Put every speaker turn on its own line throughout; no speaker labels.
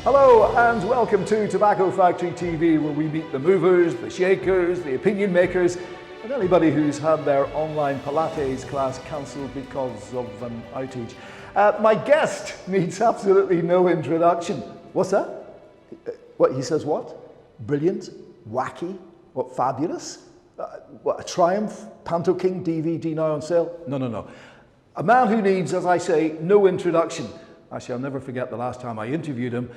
Hello and welcome to Tobacco Factory TV, where we meet the movers, the shakers, the opinion makers, and anybody who's had their online Pilates class cancelled because of an outage. My guest needs absolutely no introduction. What's that? What, he says what? Brilliant? Wacky? What, fabulous? What, a Triumph Panto King DVD now on sale? No. A man who needs, as I say, no introduction. Actually, I'll never forget the last time I interviewed him,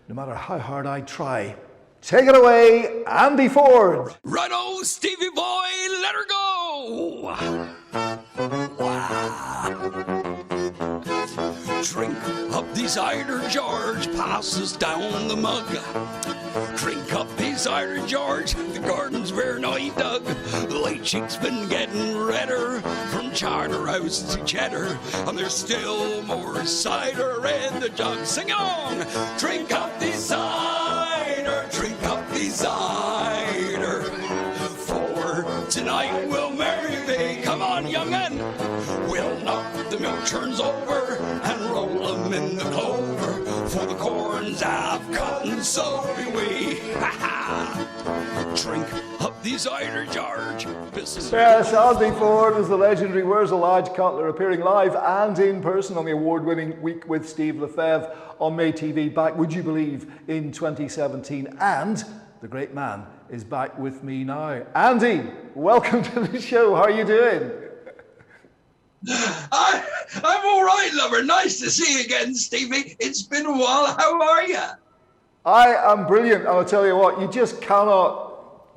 no matter how hard I try. Take it away, Andy Ford.
Righto, Stevie boy, let her go. Drink up these cider, George, passes down the mug. Drink up these cider, George, the garden's where I dug. The late cheek's been getting redder from Charterhouse to Cheddar, and there's still more cider in the jug. Sing along! Drink up these cider, drink up these cider. For tonight we'll merry be. Come on, young men! We'll knock the milk churns over and roll them in the clover, for the corns have cotton, so do we. Drink up these cider, George.
Yes, Andy Ford is the legendary Wurzels Adge Cutler, appearing live and in person on the award-winning Week with Steve le Fevre on May TV, back, would you believe, in 2017. And the great man is back with me now. Andy, welcome to the show. How are you doing?
I'm all right, lover. Nice to see you again, Stevie. It's been a while. How are you?
I am brilliant. I'll tell you what, you just cannot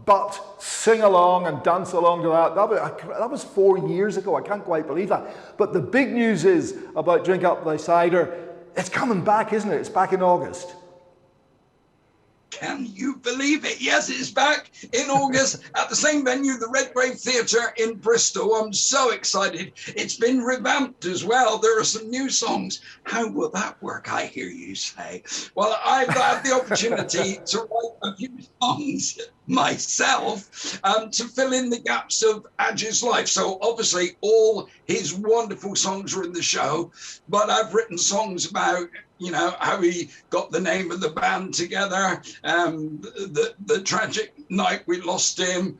but sing along and dance along to that. That was 4 years ago. I can't quite believe that. But the big news is about Drink Up Thy Cider. It's coming back, isn't it? It's back in August.
Can you believe it? Yes, it's back in August at the same venue, the Redgrave Theatre in Bristol. I'm so excited. It's been revamped as well. There are some new songs. How will that work, I hear you say? Well, I've had the opportunity to write a few songs myself to fill in the gaps of Adge's life. So obviously all his wonderful songs are in the show, but I've written songs about, you know, how he got the name of the band together, the tragic night we lost him,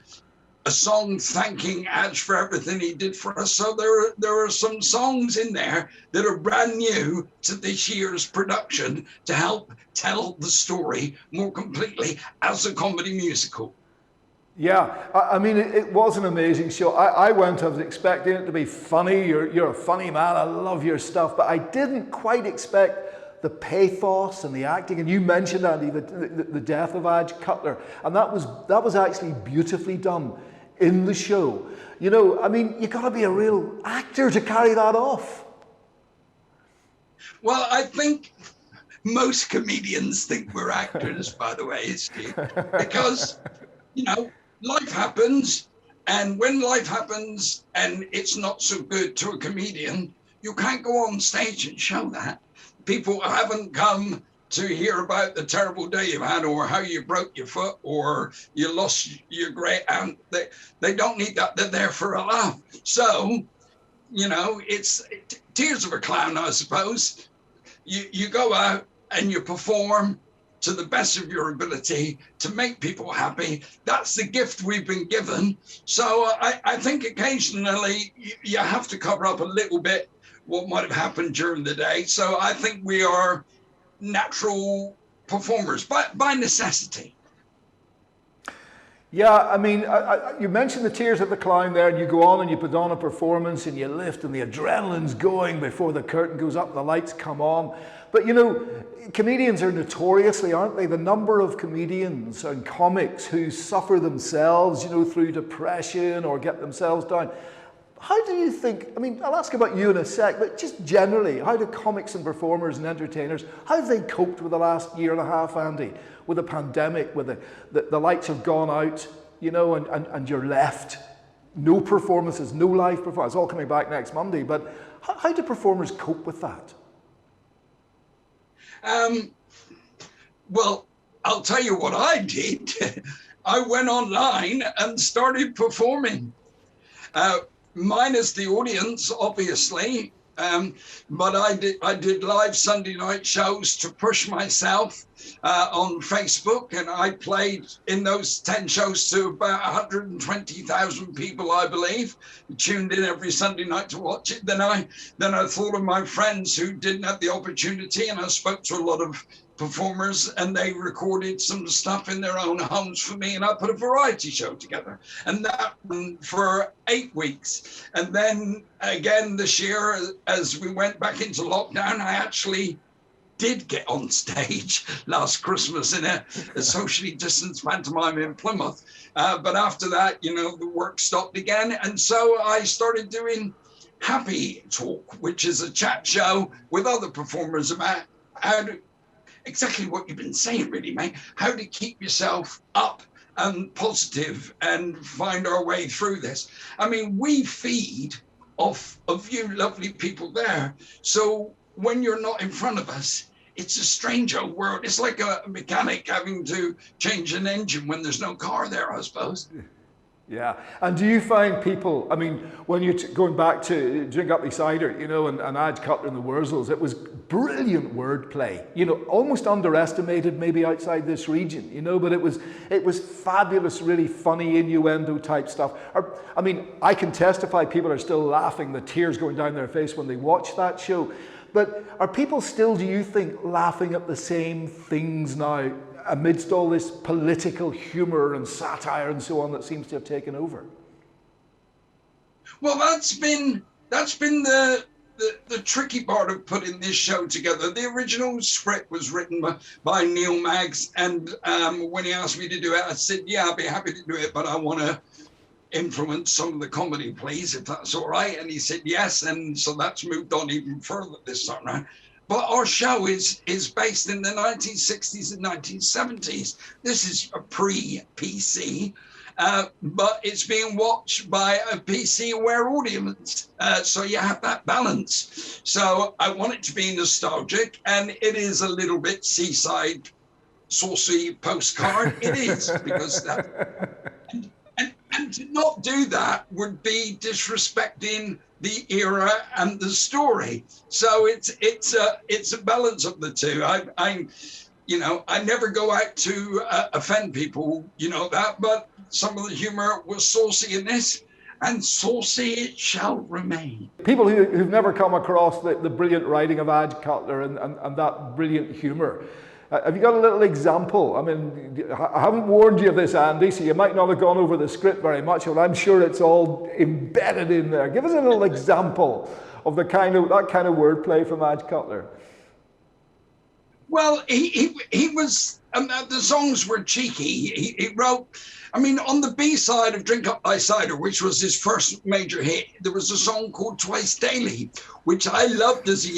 a song thanking Adge for everything he did for us. So there are some songs in there that are brand new to this year's production to help tell the story more completely as a comedy musical.
Yeah, I mean, it was an amazing show. I went, I was expecting it to be funny. You're a funny man. I love your stuff, but I didn't quite expect the pathos and the acting. And you mentioned, Andy, the death of Adge Cutler, and that was actually beautifully done in the show. You know, I mean, you got to be a real actor to carry that off.
Well, I think most comedians think we're actors, by the way, Steve, because, you know, life happens, and when life happens and it's not so good to a comedian, you can't go on stage and show that. People haven't come to hear about the terrible day you've had, or how you broke your foot, or you lost your great aunt. They don't need that. They're there for a laugh. So, you know, it's tears of a clown, I suppose. You go out and you perform to the best of your ability to make people happy. That's the gift we've been given. So I think occasionally you have to cover up a little bit what might have happened during the day. So I think we are natural performers by necessity.
Yeah, I mean, you mentioned the tears of the clown there, and you go on and you put on a performance and you lift and the adrenaline's going before the curtain goes up, the lights come on. But you know, comedians are notoriously, aren't they? The number of comedians and comics who suffer themselves, you know, through depression or get themselves down. How do you think, I mean, I'll ask about you in a sec, but just generally, how do comics and performers and entertainers, how have they coped with the last year and a half, Andy, with the pandemic, with the lights have gone out, you know, and you're left, no performances, no live performances, all coming back next Monday, but how do performers cope with that?
Well, I'll tell you what I did. I went online and started performing. Minus the audience, obviously, But I did live Sunday night shows to push myself on Facebook, and I played in those 10 shows to about 120,000 people, I believe, who tuned in every Sunday night to watch it. Then I thought of my friends who didn't have the opportunity, and I spoke to a lot of performers, and they recorded some stuff in their own homes for me, and I put a variety show together, and that went for 8 weeks. And then again this year, as we went back into lockdown, I actually did get on stage last Christmas in a socially distanced pantomime in Plymouth, but after that, the work stopped again, and so I started doing Happy Talk, which is a chat show with other performers about how to, exactly what you've been saying, really, mate. How to keep yourself up and positive and find our way through this. I mean, we feed off of you lovely people there. So when you're not in front of us, it's a strange old world. It's like a mechanic having to change an engine when there's no car there, I suppose.
Yeah, and do you find people, I mean, when you're going back to Drink Up the Cider, and Adge, Cutler and the Wurzels, it was brilliant wordplay, almost underestimated maybe outside this region, but it was fabulous, really funny innuendo type stuff. I mean, I can testify people are still laughing, the tears going down their face when they watch that show. But are people still, do you think, laughing at the same things now amidst all this political humor and satire and so on that seems to have taken over?
Well, that's been the tricky part of putting this show together. The original script was written by Neil Maggs, and when he asked me to do it, I said, yeah, I'd be happy to do it, but I want to influence some of the comedy, please, if that's all right. And he said yes, and so that's moved on even further this time around. But our show is based in the 1960s and 1970s. This is a pre-PC, but it's being watched by a PC-aware audience. So you have that balance. So I want it to be nostalgic, and it is a little bit seaside, saucy postcard. It is, because that... And to not do that would be disrespecting the era and the story. So it's a balance of the two. I never go out to offend people, that, but some of the humor was saucy in this, and saucy it shall remain.
People who've never come across the brilliant writing of Adge, Cutler and that brilliant humor, have you got a little example? I mean, I haven't warned you of this, Andy, so you might not have gone over the script very much, but I'm sure it's all embedded in there. Give us a little example of that kind of wordplay from Adge Cutler.
Well, he was, the songs were cheeky. He wrote, I mean, on the B side of Drink Up Thy Cider, which was his first major hit, there was a song called Twice Daily, which I loved as a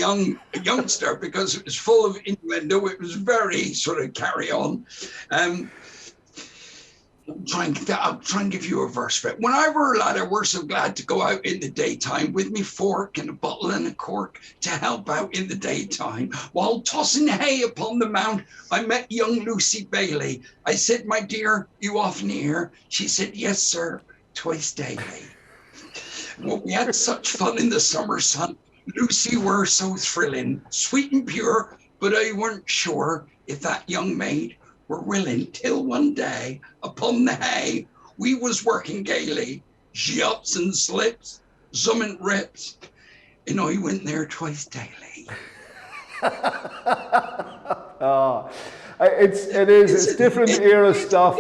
youngster because it was full of innuendo. It was very sort of carry on. I'll try and give you a verse for it. When I were a lad, I were so glad to go out in the daytime with me fork and a bottle and a cork to help out in the daytime. While tossing hay upon the mount, I met young Lucy Bailey. I said, my dear, you often hear? She said, yes, sir, twice daily. Well, we had such fun in the summer sun. Lucy were so thrilling, sweet and pure, but I weren't sure if that young maid were willing, till one day upon the hay we was working gaily, she ups and slips, some and rips, and I went there twice daily.
It's different era stuff,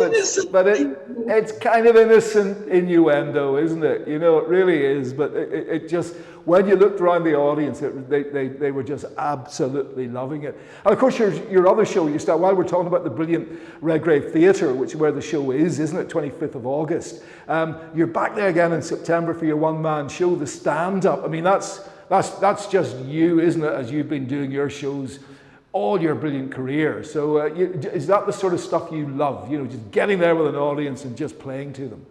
but it's kind of innocent innuendo, isn't it? It really is, but it just, when you looked around the audience, they were just absolutely loving it. And of course, your other show, while we're talking about the brilliant Redgrave Theatre, which is where the show is, isn't it, 25th of August, you're back there again in September for your one-man show, The Stand-Up. I mean, that's just you, isn't it, as you've been doing your shows all your brilliant career. So is that the sort of stuff you love, just getting there with an audience and just playing to them?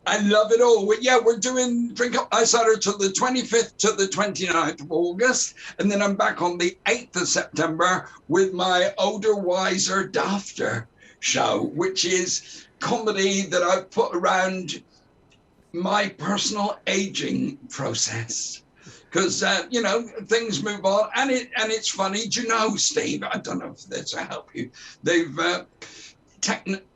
I love it all. We're doing Drink Up Thy Cider till the 25th to the 29th of August. And then I'm back on the 8th of September with my Older, Wiser, Dafter show, which is comedy that I've put around my personal aging process. because things move on, and it's funny. Do you know, Steve? I don't know if that's to help you. They've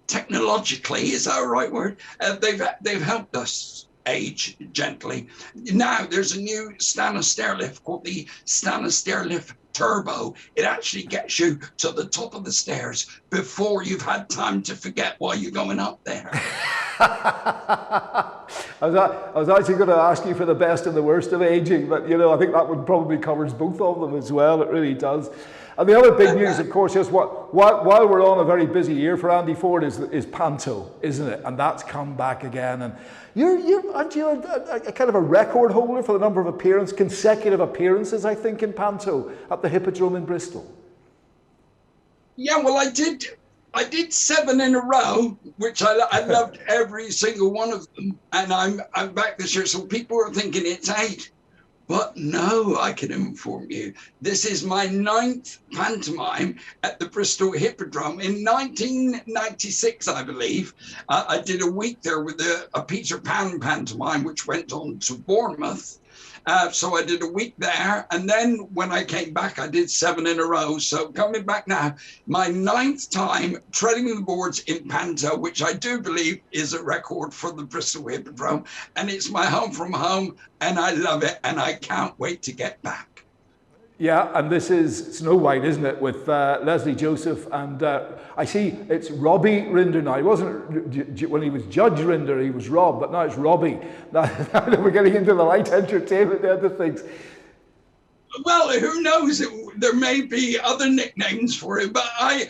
technologically, is that a right word? They've helped us age gently. Now there's a new stand stair lift called the stand stair lift Turbo. It actually gets you to the top of the stairs before you've had time to forget why you're going up there.
I was actually going to ask you for the best and the worst of aging, but I think that one probably covers both of them as well. It really does. And the other big news, of course, is while we're on a very busy year for Andy Ford is Panto, isn't it? And that's come back again. And aren't you a kind of a record holder for the number of consecutive appearances, I think, in Panto at the Hippodrome in Bristol?
Yeah, well, I did 7 in a row, which I loved every single one of them, and I'm back this year. So people are thinking it's 8, but no, I can inform you, this is my 9th pantomime at the Bristol Hippodrome in 1996, I believe. I did a week there with a Peter Pan pantomime, which went on to Bournemouth. So I did a week there, and then when I came back, I did 7 in a row. So coming back now, my 9th time treading the boards in Panto, which I do believe is a record for the Bristol Hippodrome, and it's my home from home, and I love it, and I can't wait to get back.
Yeah, and this is Snow White, isn't it, with Leslie Joseph, and I see it's Robbie Rinder now. He wasn't, when he was Judge Rinder, he was Rob, but now it's Robbie. Now we're getting into the light entertainment end of things.
Well, who knows? There may be other nicknames for him, but I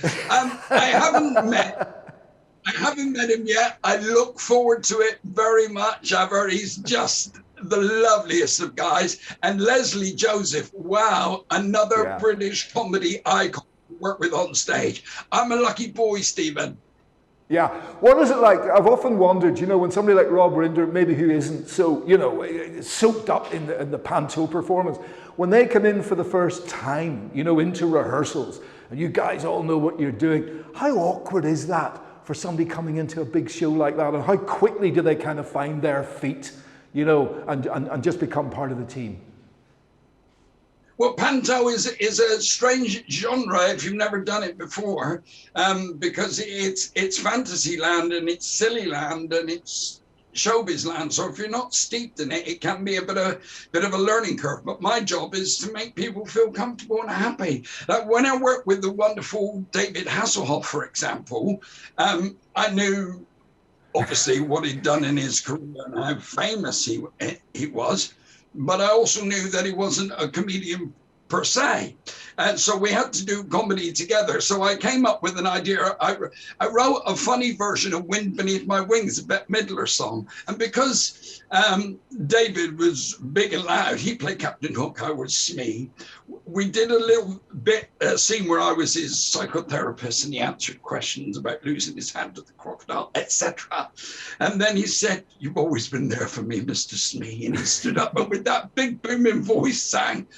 haven't met him yet. I look forward to it very much. He's just the loveliest of guys. And Leslie Joseph, wow, another British comedy icon to work with on stage. I'm a lucky boy, Stephen.
Yeah. What is it like? I've often wondered, when somebody like Rob Rinder, maybe who isn't so, soaked up in the Panto performance, when they come in for the first time, into rehearsals, and you guys all know what you're doing, how awkward is that for somebody coming into a big show like that? And how quickly do they kind of find their feet, and just become part of the team?
Well, Panto is a strange genre if you've never done it before, because it's fantasy land and it's silly land and it's showbiz land. So if you're not steeped in it, it can be a bit of a learning curve. But my job is to make people feel comfortable and happy. Like when I worked with the wonderful David Hasselhoff, for example, I knew obviously what he'd done in his career and how famous he was. But I also knew that he wasn't a comedian per se. And so we had to do comedy together. So I came up with an idea. I wrote a funny version of Wind Beneath My Wings, a Bette Midler song. And because David was big and loud, he played Captain Hook, I was Smee. We did a little bit, scene where I was his psychotherapist and he answered questions about losing his hand to the crocodile, etc. And then he said, "You've always been there for me, Mr. Smee." And he stood up and with that big booming voice sang,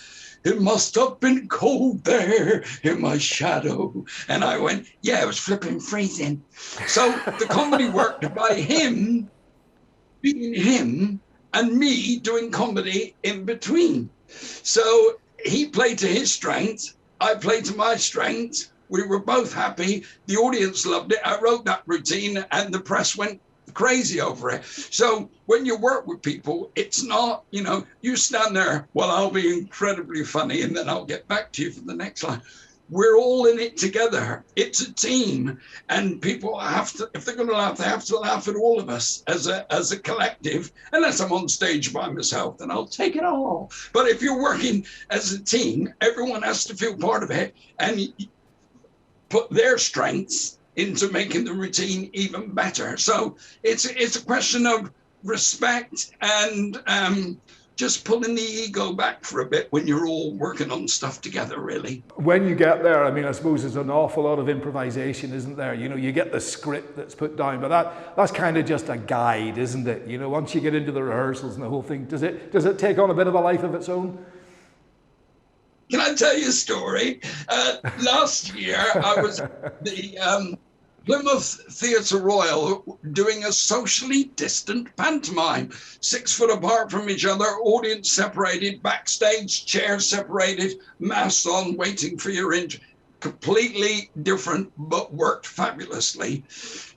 "It must have been cold there in my shadow." And I went, yeah, it was flipping freezing. So the comedy worked by him being him and me doing comedy in between. So he played to his strengths, I played to my strengths. We were both happy. The audience loved it. I wrote that routine and the press went crazy over it. So when you work with people, it's not, you stand there, well, I'll be incredibly funny and then I'll get back to you for the next line. We're all in it together. It's a team, and people have to, if they're going to laugh, they have to laugh at all of us as a collective. Unless I'm on stage by myself, then I'll take it all. But if you're working as a team, everyone has to feel part of it and put their strengths into making the routine even better. So it's a question of respect and just pulling the ego back for a bit when you're all working on stuff together, really.
When you get there, I suppose there's an awful lot of improvisation, isn't there? You get the script that's put down, but that's kind of just a guide, isn't it? Once you get into the rehearsals and the whole thing, does it take on a bit of a life of its own?
Can I tell you a story? Last year, I was the Plymouth Theatre Royal doing a socially distant pantomime, 6 foot apart from each other, audience separated, backstage, chairs separated, masks on, waiting for your entry. Completely different, but worked fabulously.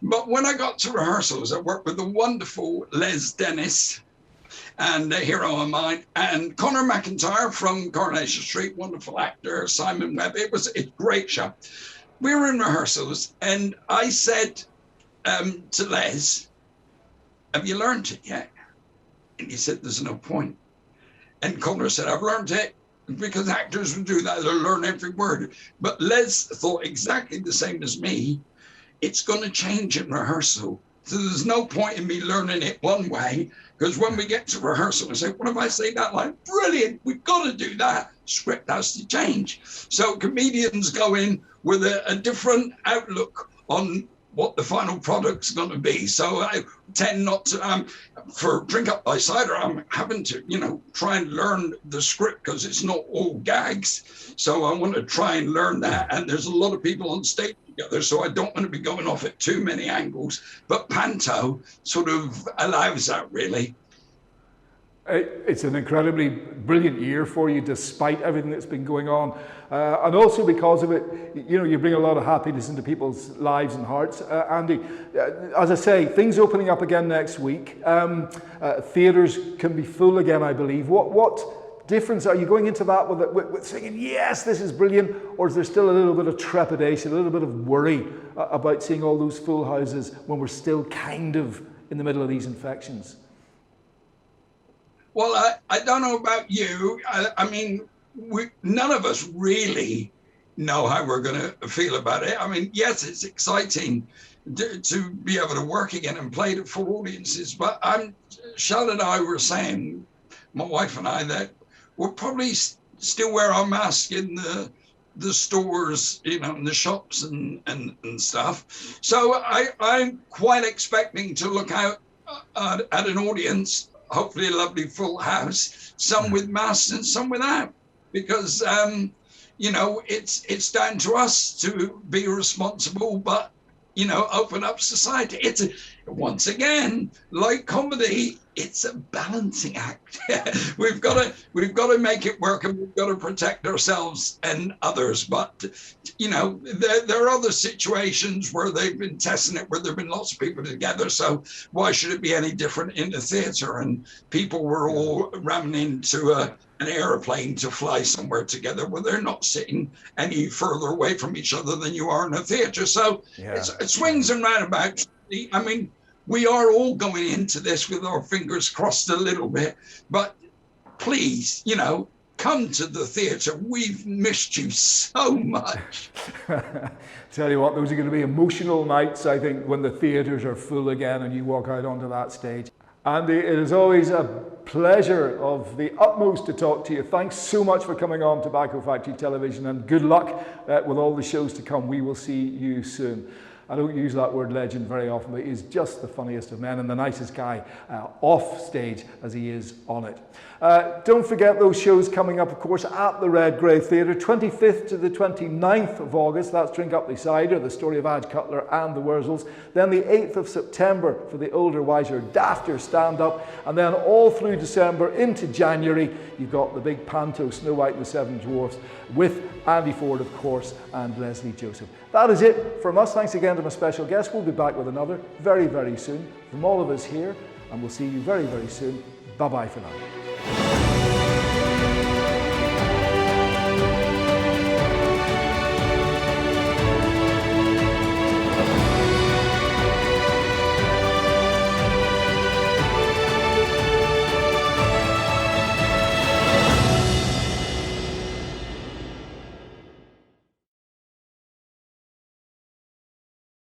But when I got to rehearsals, I worked with the wonderful Les Dennis, and a hero of mine, and Conor McIntyre from Coronation Street, wonderful actor, Simon Webb. It's a great show. We were in rehearsals, and I said to Les, "Have you learned it yet?" And he said, "There's no point." And Conor said, "I've learned it," because actors would do that, they'll learn every word. But Les thought exactly the same as me. It's going to change in rehearsal. So there's no point in me learning it one way, because when we get to rehearsal, I say, "What if I say that line? Brilliant, we've got to do that." Script has to change. So comedians go in with a different outlook on what the final product's going to be. So I tend not to, for Drink Up Thy Cider, I'm having to, try and learn the script because it's not all gags. So I want to try and learn that. And there's a lot of people on stage together, so I don't want to be going off at too many angles. But Panto sort of allows that, really.
It's an incredibly brilliant year for you, despite everything that's been going on. And also because of it, you bring a lot of happiness into people's lives and hearts. Andy, as I say, things opening up again next week. Theatres can be full again, I believe. What difference are you going into that with saying, yes, this is brilliant, or is there still a little bit of trepidation, a little bit of worry about seeing all those full houses when we're still kind of in the middle of these infections?
Well, I don't know about you. I mean, none of us really know how we're going to feel about it. I mean, yes, it's exciting to be able to work again and play to full audiences. But Charlotte and I were saying, my wife and I, that we'll probably still wear our mask in the stores, in the shops and stuff. So I'm quite expecting to look out at an audience, hopefully a lovely full house, some with masks and some without, because it's down to us to be responsible, but open up society. Once again, like comedy, it's a balancing act. we've got to make it work, and we've got to protect ourselves and others. But there are other situations where they've been testing it, where there've been lots of people together. So why should it be any different in the theatre? And people were all ramming into an airplane to fly somewhere together, where they're not sitting any further away from each other than you are in a theatre. So it swings and roundabouts. I mean, we are all going into this with our fingers crossed a little bit, but please, come to the theatre. We've missed you so much.
Tell you what, those are going to be emotional nights, I think, when the theatres are full again and you walk out onto that stage. Andy, it is always a pleasure of the utmost to talk to you. Thanks so much for coming on Tobacco Factory Television, and good luck with all the shows to come. We will see you soon. I don't use that word legend very often, but he's just the funniest of men and the nicest guy off stage as he is on it. Don't forget those shows coming up, of course, at the Red Grey Theatre, 25th to the 29th of August. That's Drink Up Thy Cider, the story of Adge, Cutler and the Wurzels. Then the 8th of September for the older, wiser, dafter stand-up. And then all through December into January, you've got the big panto, Snow White and the Seven Dwarfs, with Andy Ford, of course, and Leslie Joseph. That is it from us. Thanks again to my special guest. We'll be back with another very, very soon. From all of us here, and we'll see you very, very soon. Bye-bye for now.